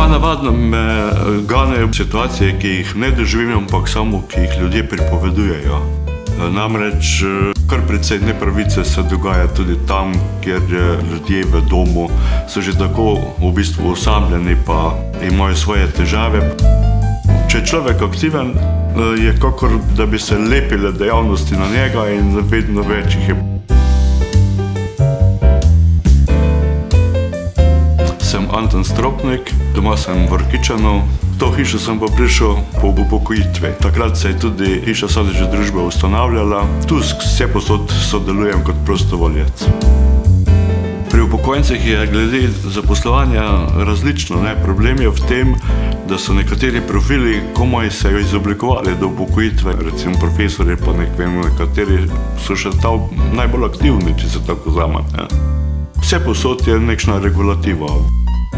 navadno me ganejo situacije, ki jih ne doživim, ampak samo, ki jih ljudje pripovedujejo. Namreč kar precej nepravice se dogaja tudi tam, kjer ljudje v domu so že tako v bistvu osamljeni, pa imajo svoje težave. Če je človek aktiven, je kakor, da bi se lepile dejavnosti na njega in vedno več jih je. Sem Anton Stropnik, doma sem v Vrkičanu. V to hišo sem pa prišel po upokojitvi. Takrat se je tudi hiša Sadeže družbe ustanavljala. Tu vsepovsod sodelujem kot prostovoljec. Pri upokojencih je glede zaposlovanja različno. Problem je v tem, da so nekateri profili komaj se izoblikovali do upokojitve. Recimo profesori, pa nekateri so še najbolj aktivni, če se tako vzame. Vsepovsod je nekšna regulativa.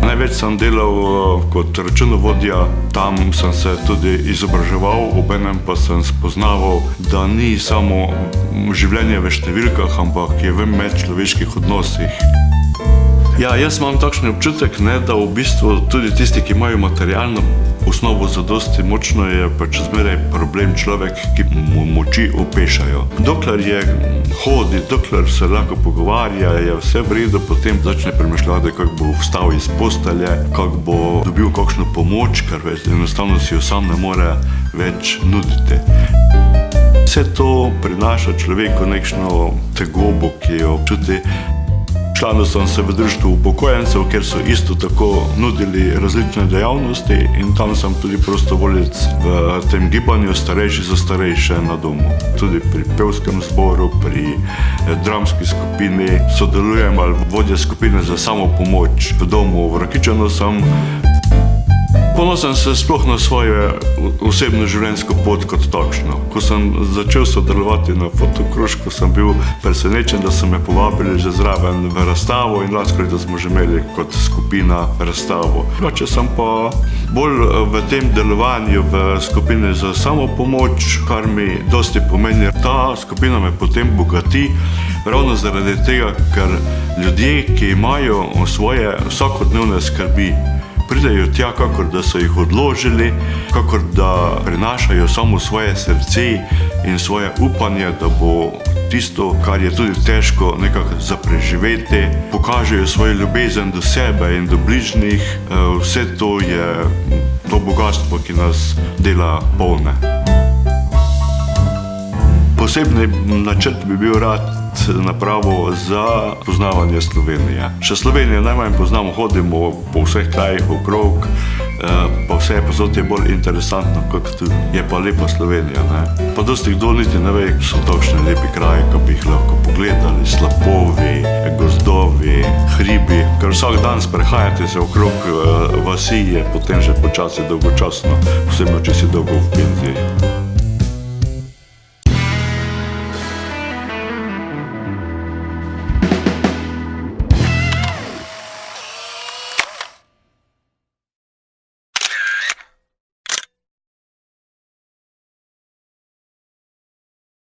Največ sem delal kot računovodja, tam sem se tudi izobraževal, obenem pa sem spoznaval, da ni samo življenje v številkah, ampak je v medčloveških odnosih. Ja, jaz imam takšen občutek, da v bistvu tudi tisti, ki imajo materialno osnovo zadosti močno, je pač zmeraj problem človek, ki mu moči opešajo. Dokler je hodi, dokler se lahko pogovarja, je vse v redu, potem začne premišljati, kako bo vstal iz postelje, kako bo dobil kakšno pomoč, ker enostavno si jo sam ne more več nuditi. Vse to prinaša človeku nekšno tegobo, ki jo občuti. Članil sem se v društvu upokojencev, kjer so isto tako nudili različne dejavnosti in tam sem tudi prostovoljec v tem gibanju Starejši za starejše na domu. Tudi pri pevskem zboru, pri dramski skupini sodelujem ali vodja skupine za samopomoč v domu v Vrkičanu sem. Ponosen sem sploh na svojo osebno življenjsko pot kot takšno. Ko sem začel sodelovati na fotokrožku, sem bil presenečen, da so me povabili že zraven v razstavo in lansko leto smo že imeli kot skupina razstavo. Drugače sem pa bolj v tem delovanju v skupini za samopomoč, kar mi dosti pomeni. Ta skupina me potem bogati, ravno zaradi tega, ker ljudje, ki imajo svoje vsakodnevne skrbi, pridejo tja, kakor da so jih odložili, kakor da prinašajo samo svoje srce in svoje upanje, da bo tisto, kar je tudi težko nekako za preživeti, pokažejo svojo ljubezen do sebe in do bližnjih. Vse to je to bogatstvo, ki nas dela polne. Posebni načrt bi bil rad napravil za poznavanje Slovenije. Še Slovenijo najmanj poznamo, hodimo po vseh krajih okrog, pa vse posod je bolj interesantno, kot je pa lepa Slovenija. Pa dosti kdo niti ne ve, so takšne lepi kraji, ko bi jih lahko pogledali, slapovi, gozdovi, hribi. Ker vsak dan sprehajati se okrog vasi je potem že počasi dolgočasno, posebno če si dolgo v penziji.